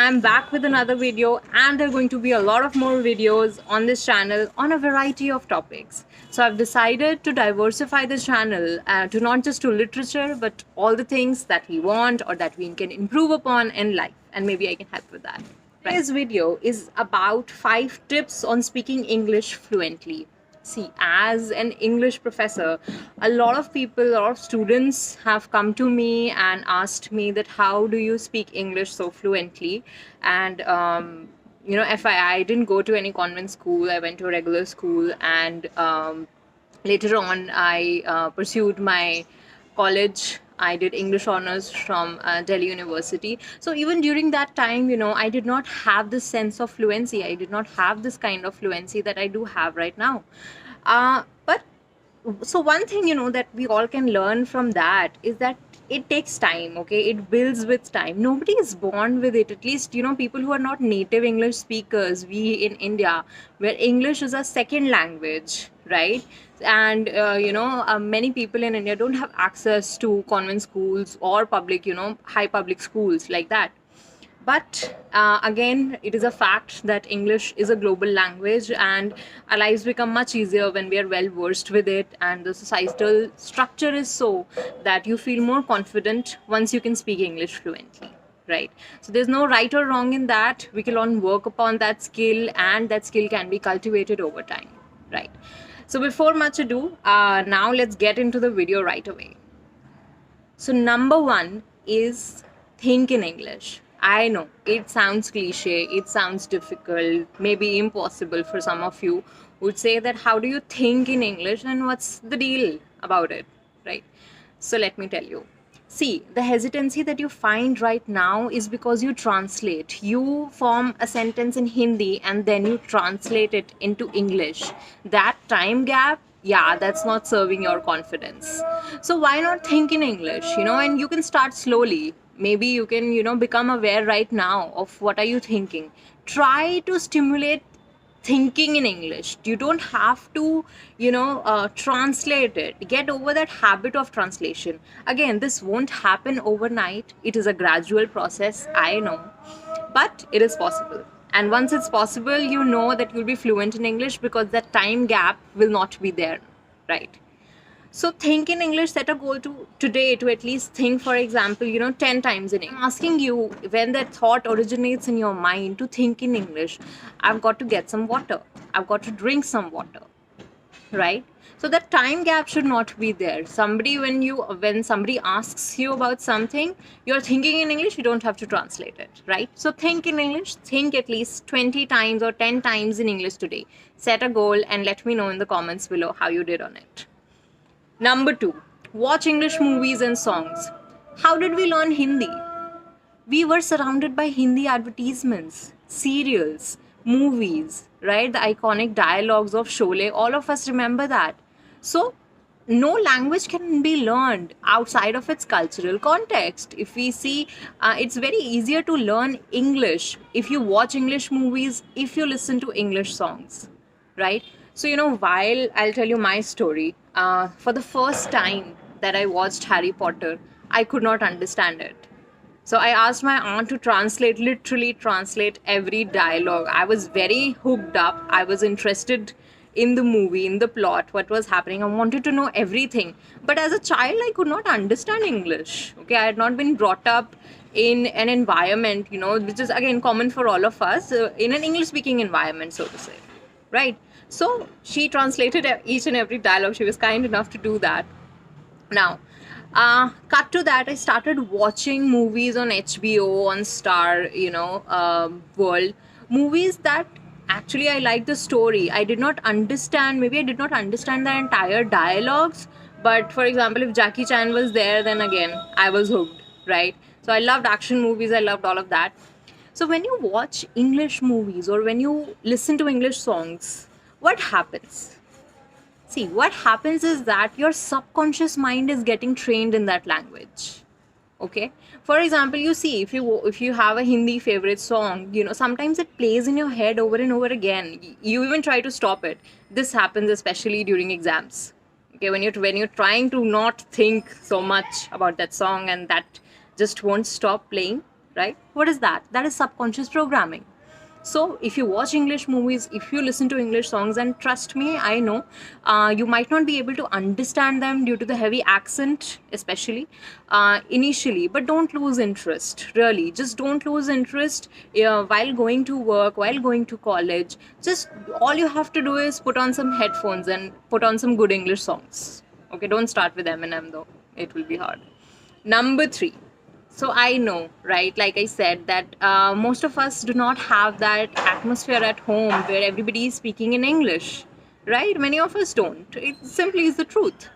I'm back with another video, and there are going to be a lot of more videos on this channel on a variety of topics. So I've decided to diversify this channel to not just to literature, but all the things that we want or that we can improve upon in life, and maybe I can help with that. Today's video is about 5 tips on speaking English fluently. See, as an English professor, a lot of people, a lot of students have come to me and asked me that how do you speak English so fluently? And I didn't go to any convent school. I went to a regular school, and later on, I pursued my college. I did English honors from Delhi University. So even during that time, I did not have this sense of fluency. I did not have this kind of fluency that I do have right now. But so one thing that we all can learn from that is that it takes time. Okay, it builds with time. Nobody is born with it. At least people who are not native English speakers, we in India, where English is a second language, right? And many people in India don't have access to convent schools or public, high public schools like that. But again, it is a fact that English is a global language, and our lives become much easier when we are well versed with it. And the societal structure is so that you feel more confident once you can speak English fluently, right? So there's no right or wrong in that. We can all work upon that skill, and that skill can be cultivated over time, right? So before much ado, now let's get into the video right away. So number 1 is think in English. I know it sounds cliche, it sounds difficult, maybe impossible for some of you would say that how do you think in English and what's the deal about it, right? So let me tell you. See, the hesitancy that you find right now is because you translate. You form a sentence in Hindi and then you translate it into English. That time gap, yeah, that's not serving your confidence. So why not think in English, and you can start slowly. Maybe you can, become aware right now of what are you thinking. Try to stimulate thinking in English. You don't have to, translate it. Get over that habit of translation. Again, this won't happen overnight. It is a gradual process, I know, but it is possible. And once it's possible, you know that you'll be fluent in English because that time gap will not be there, right? So think in English, set a goal to today to at least think, for example, 10 times in English. I'm asking you, when that thought originates in your mind to think in English, I've got to get some water. I've got to drink some water, right? So that time gap should not be there. When somebody asks you about something, you're thinking in English, you don't have to translate it, right? So think in English, think at least 20 times or 10 times in English today. Set a goal and let me know in the comments below how you did on it. Number 2, watch English movies and songs. How did we learn Hindi? We were surrounded by Hindi advertisements, serials, movies, right? The iconic dialogues of Sholay, all of us remember that. So, no language can be learned outside of its cultural context. If we see, it's very easier to learn English if you watch English movies, if you listen to English songs, right? So, while I'll tell you my story, for the first time that I watched Harry Potter, I could not understand it. So I asked my aunt to literally translate every dialogue. I was very hooked up. I was interested in the movie, in the plot, what was happening. I wanted to know everything. But as a child, I could not understand English. Okay, I had not been brought up in an environment, which is again common for all of us, in an English-speaking environment, so to say, right? So she translated each and every dialogue. She was kind enough to do that. Now, cut to that, I started watching movies on HBO, on Star, World. Movies that actually I liked the story. I did not understand, maybe I did not understand the entire dialogues. But for example, if Jackie Chan was there, then again, I was hooked, right? So I loved action movies. I loved all of that. So when you watch English movies or when you listen to English songs, what happens? See, what happens is that your subconscious mind is getting trained in that language. Okay. For example, you see, if you have a Hindi favorite song, sometimes it plays in your head over and over again. You even try to stop it. This happens especially during exams. Okay, when you're trying to not think so much about that song and that just won't stop playing. right? What is that? That is subconscious programming. So if you watch English movies, if you listen to English songs, and trust me, I know you might not be able to understand them due to the heavy accent, especially initially, but don't lose interest. Really, just don't lose interest while going to work, while going to college. Just all you have to do is put on some headphones and put on some good English songs. Okay, don't start with Eminem though; it will be hard. Number three. So I know, right? Like I said, that most of us do not have that atmosphere at home where everybody is speaking in English, right? Many of us don't. It simply is the truth.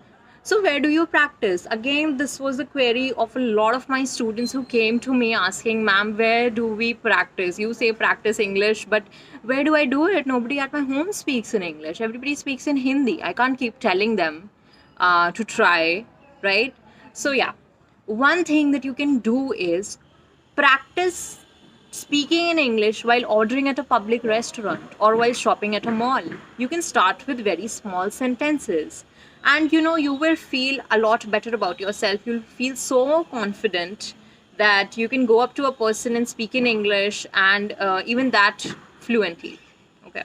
So where do you practice? Again, this was the query of a lot of my students who came to me asking, ma'am, where do we practice? You say practice English, but where do I do it? Nobody at my home speaks in English. Everybody speaks in Hindi. I can't keep telling them to try, right? So yeah, one thing that you can do is practice speaking in English while ordering at a public restaurant or while shopping at a mall. You can start with very small sentences. And you will feel a lot better about yourself. You'll feel so confident that you can go up to a person and speak in English, and even that fluently. Okay.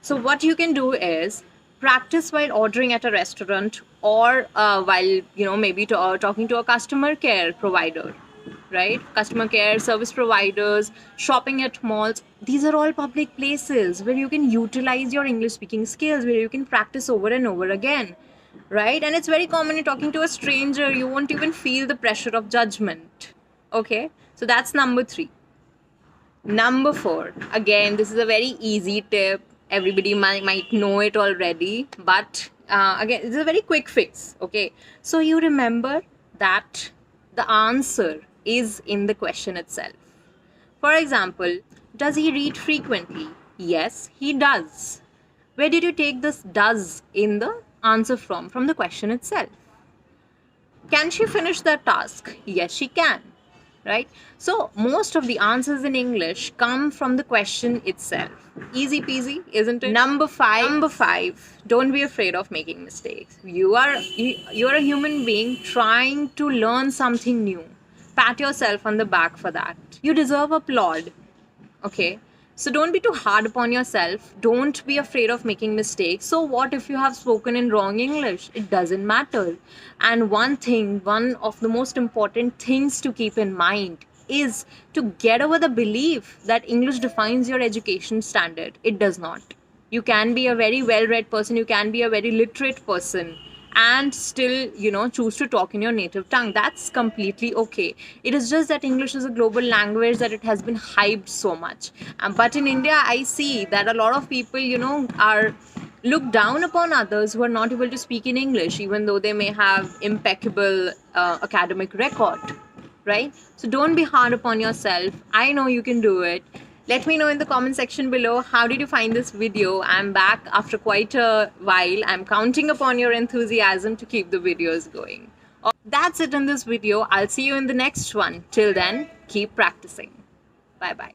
So what you can do is practice while ordering at a restaurant, or while maybe talking to a customer care provider, right? Customer care service providers, shopping at malls. These are all public places where you can utilize your English speaking skills, where you can practice over and over again, right? And it's very common, in talking to a stranger, you won't even feel the pressure of judgment. Okay, so that's number three. Number four, again, this is a very easy tip. Everybody might know it already, but again, it's a very quick fix. Okay, so you remember that the answer is in the question itself. For example, does he read frequently? Yes, he does. Where did you take this does in the answer from? From the question itself. Can she finish that task? Yes, she can. Right? So most of the answers in English come from the question itself. Easy peasy, isn't it? Number five. Don't be afraid of making mistakes. You are a human being trying to learn something new. Pat yourself on the back for that. You deserve applaud. Okay. So don't be too hard upon yourself. Don't be afraid of making mistakes. So what if you have spoken in wrong English? It doesn't matter. And one of the most important things to keep in mind is to get over the belief that English defines your education standard. It does not. You can be a very well-read person. You can be a very literate person and still choose to talk in your native tongue. That's completely okay. It is just that English is a global language, that it has been hyped so much, but in India I see that a lot of people are look down upon others who are not able to speak in English, even though they may have impeccable academic record, right? So don't be hard upon yourself. I know you can do it. Let me know in the comment section below, how did you find this video? I'm back after quite a while. I'm counting upon your enthusiasm to keep the videos going. That's it in this video. I'll see you in the next one. Till then, keep practicing. Bye bye.